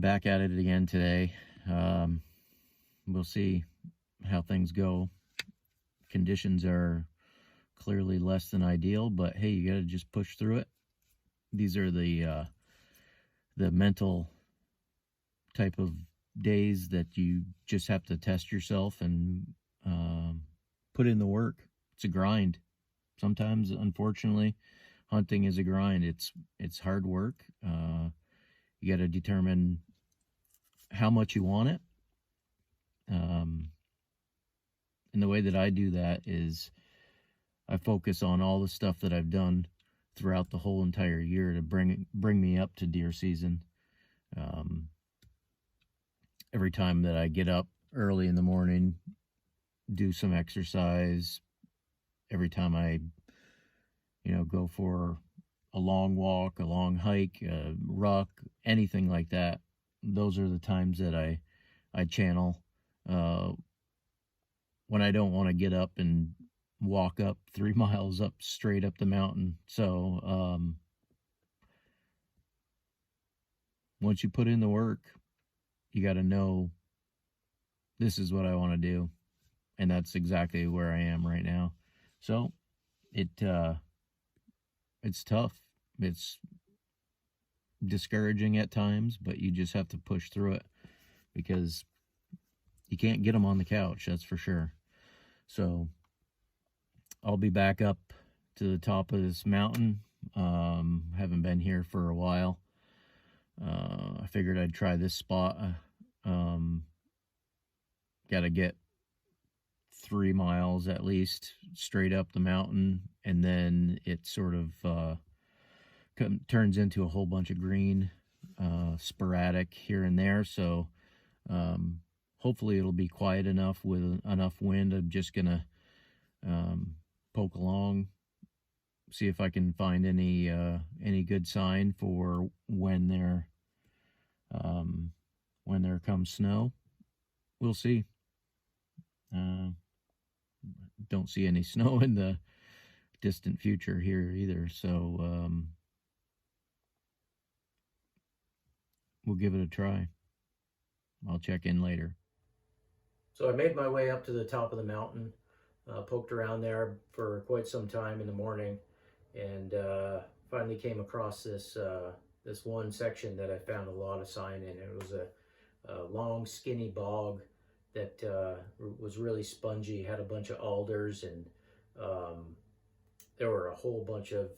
back at it again today. We'll see how things go. Conditions are clearly less than ideal, but hey, you got to just push through it. These are the mental type of days that you just have to test yourself and put in the work. It's a grind. Sometimes, unfortunately, hunting is a grind. It's hard work. You got to determine how much you want it. And the way that I do that is I focus on all the stuff that I've done throughout the whole entire year to bring me up to deer season. Every time that I get up early in the morning, do some exercise, every time I, go for a long walk, a long hike, a ruck, anything like that, those are the times that I channel when I don't want to get up and walk up 3 miles up straight up the mountain. So once you put in the work, you got to know this is what I want to do, and that's exactly where I am right now. So it's tough. It's discouraging at times, but you just have to push through it because you can't get them on the couch, that's for sure. So I'll be back up to the top of this mountain. Haven't been here for a while. I figured I'd try this spot. Got to get 3 miles at least straight up the mountain, and then it sort of turns into a whole bunch of green, sporadic here and there. So hopefully it'll be quiet enough with enough wind. I'm just gonna poke along, see if I can find any good sign for when there comes snow. We'll see. Don't see any snow in the distant future here either, so we'll give it a try. I'll check in later. So I made my way up to the top of the mountain, poked around there for quite some time in the morning, and finally came across this one section that I found a lot of sign in. It was a long, skinny bog that was really spongy, had a bunch of alders, and there were a whole bunch of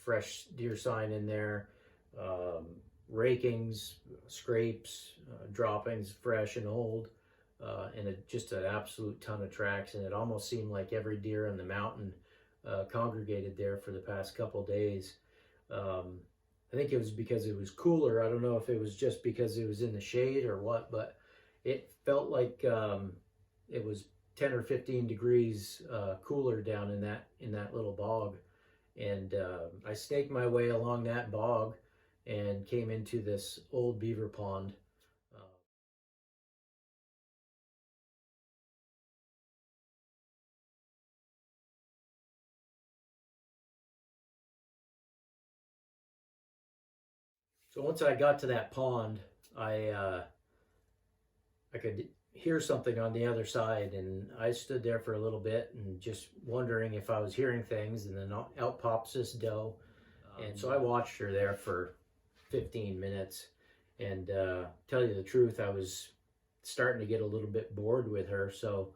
fresh deer sign in there, rakings, scrapes, droppings, fresh and old, and just an absolute ton of tracks. And it almost seemed like every deer on the mountain congregated there for the past couple days. I think it was because it was cooler. I don't know if it was just because it was in the shade or what, but it felt like it was 10 or 15 degrees cooler down in that little bog. And I snaked my way along that bog and came into this old beaver pond. So once I got to that pond, I could hear something on the other side, and I stood there for a little bit and just wondering if I was hearing things, and then out pops this doe. And so I watched her there for 15 minutes, and tell you the truth, I was starting to get a little bit bored with her. So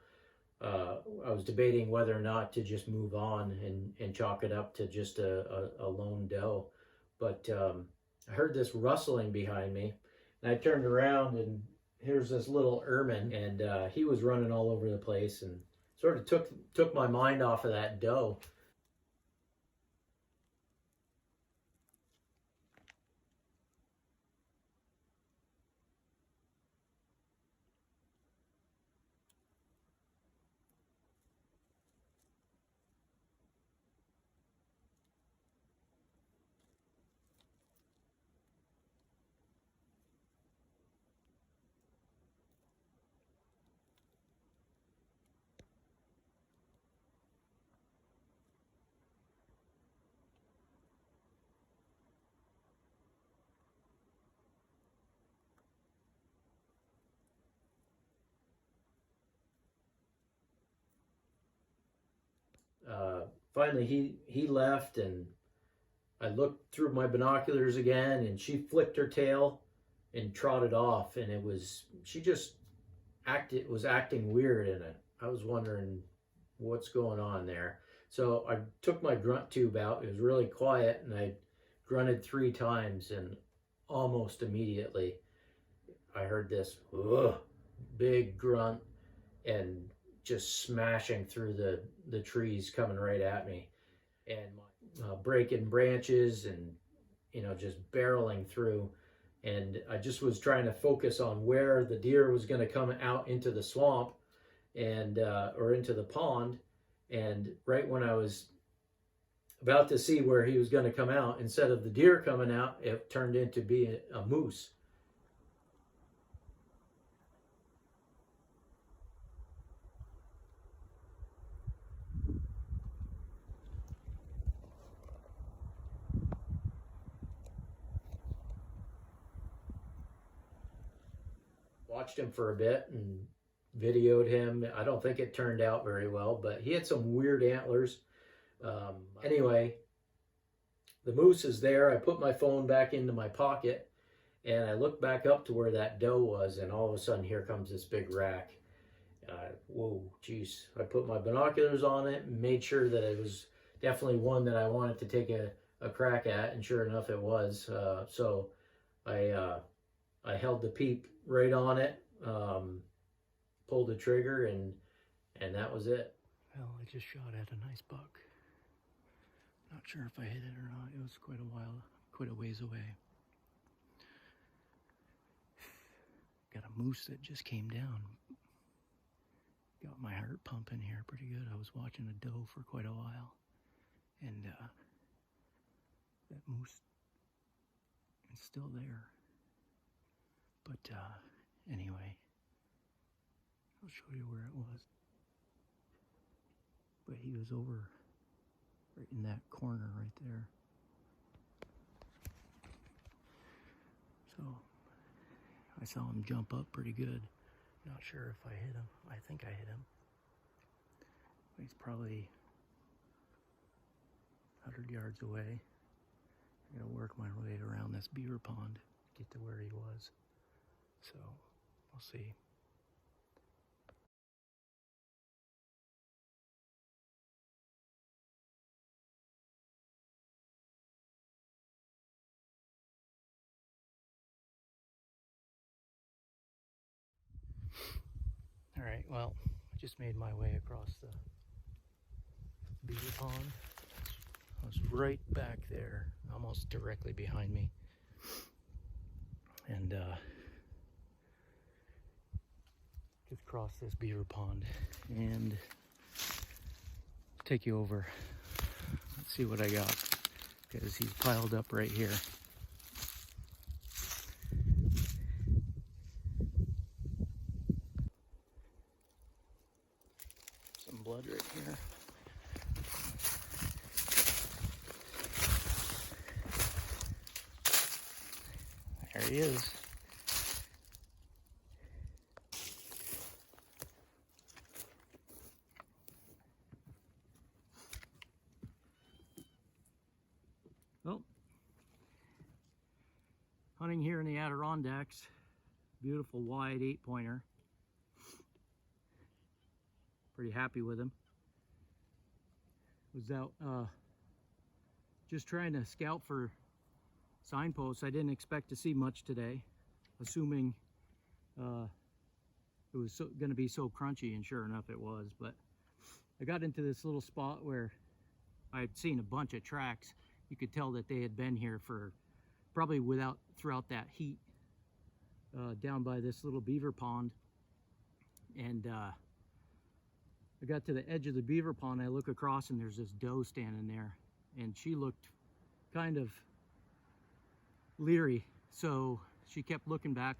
I was debating whether or not to just move on and chalk it up to just a lone doe. But I heard this rustling behind me, and I turned around, and here's this little Ermine, and he was running all over the place and sort of took my mind off of that doe. Finally he left, and I looked through my binoculars again, and she flicked her tail and trotted off, and she just was acting weird, and I was wondering what's going on there. So I took my grunt tube out. It was really quiet, and I grunted 3 times, and almost immediately I heard this big grunt and just smashing through the trees coming right at me, and breaking branches, and just barreling through. And I just was trying to focus on where the deer was going to come out into the swamp, and or into the pond. And right when I was about to see where he was going to come out, instead of the deer coming out, it turned into being a moose. Watched him for a bit and videoed him. I don't think it turned out very well, but he had some weird antlers. Anyway, the moose is there. I put my phone back into my pocket, and I looked back up to where that doe was, and all of a sudden here comes this big rack. Whoa, geez. I put my binoculars on it and made sure that it was definitely one that I wanted to take a crack at, and sure enough it was. So I held the peep right on it, pulled the trigger, and that was it. Well, I just shot at a nice buck. Not sure if I hit it or not. It was quite a ways away. Got a moose that just came down. Got my heart pumping here pretty good. I was watching a doe for quite a while, and that moose is still there. But anyway, I'll show you where it was. But he was over right in that corner right there. So I saw him jump up pretty good. Not sure if I hit him. I think I hit him. He's probably 100 yards away. I'm gonna work my way around this beaver pond to get to where he was. So we'll see. All right, well, I just made my way across the beaver pond. I was right back there, almost directly behind me. And just crossed this beaver pond and take you over. Let's see what I got, because he's piled up right here. Some blood right here. There he is. Well, hunting here in the Adirondacks. Beautiful wide 8-pointer. Pretty happy with him. Was out just trying to scout for signposts. I didn't expect to see much today, assuming it was going to be so crunchy, and sure enough it was. But I got into this little spot where I had seen a bunch of tracks. You could tell that they had been here for probably throughout that heat, down by this little beaver pond. And I got to the edge of the beaver pond. I look across, and there's this doe standing there, and she looked kind of leery. So she kept looking back,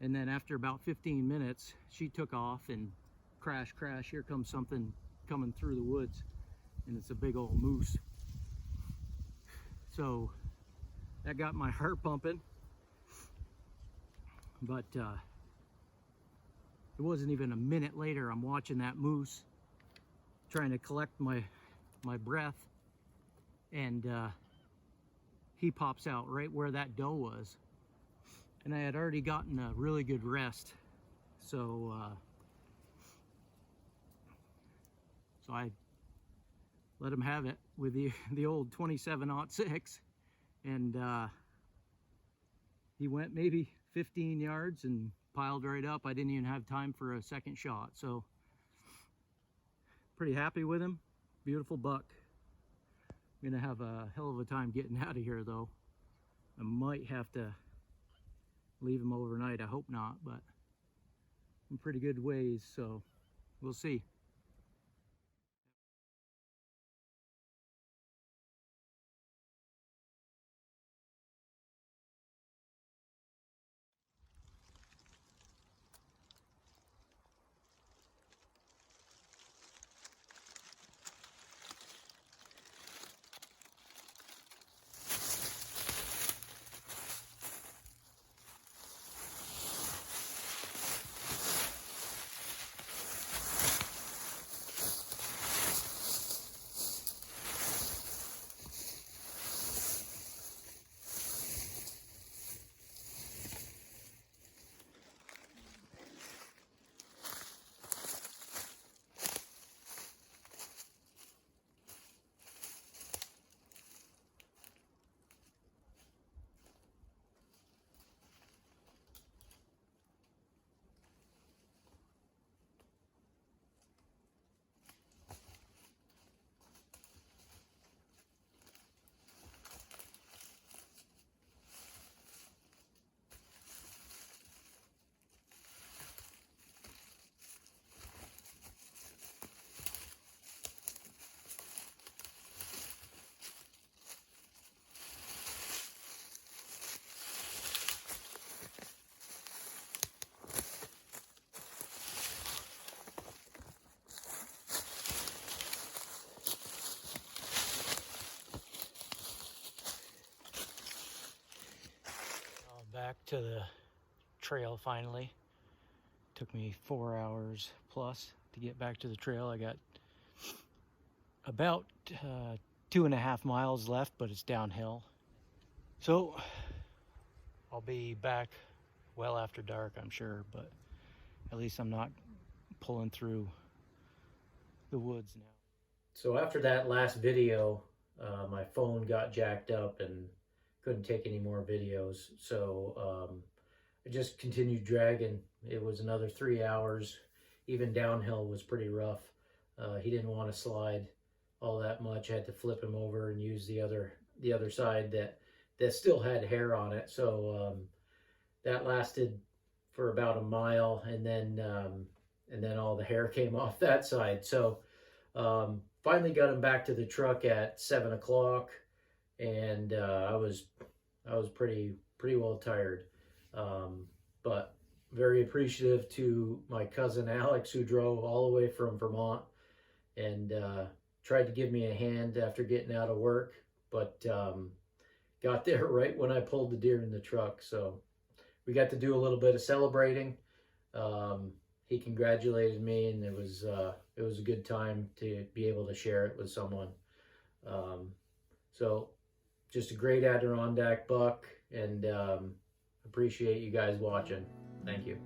and then after about 15 minutes, she took off, and crash, here comes something coming through the woods, and it's a big old moose. So that got my heart pumping, but it wasn't even a minute later, I'm watching that moose trying to collect my breath, and he pops out right where that doe was. And I had already gotten a really good rest, so I let him have it with the old 27-06, and he went maybe 15 yards and piled right up. I didn't even have time for a second shot, so pretty happy with him. Beautiful buck. I'm gonna have a hell of a time getting out of here though. I might have to leave him overnight. I hope not, but in pretty good ways, so we'll see. Back to the trail finally. Took me 4 hours plus to get back to the trail. I got about 2.5 miles left, but it's downhill. So I'll be back well after dark, I'm sure, but at least I'm not pulling through the woods now. So after that last video, my phone got jacked up and couldn't take any more videos. So I just continued dragging. It was another 3 hours. Even downhill was pretty rough. He didn't want to slide all that much. I had to flip him over and use the other side that still had hair on it. So that lasted for about a mile, and then all the hair came off that side. So finally got him back to the truck at 7 o'clock, and I was pretty well tired, but very appreciative to my cousin Alex, who drove all the way from Vermont and tried to give me a hand after getting out of work, but got there right when I pulled the deer in the truck. So we got to do a little bit of celebrating. He congratulated me, and it was a good time to be able to share it with someone. So just a great Adirondack buck, and appreciate you guys watching. Thank you.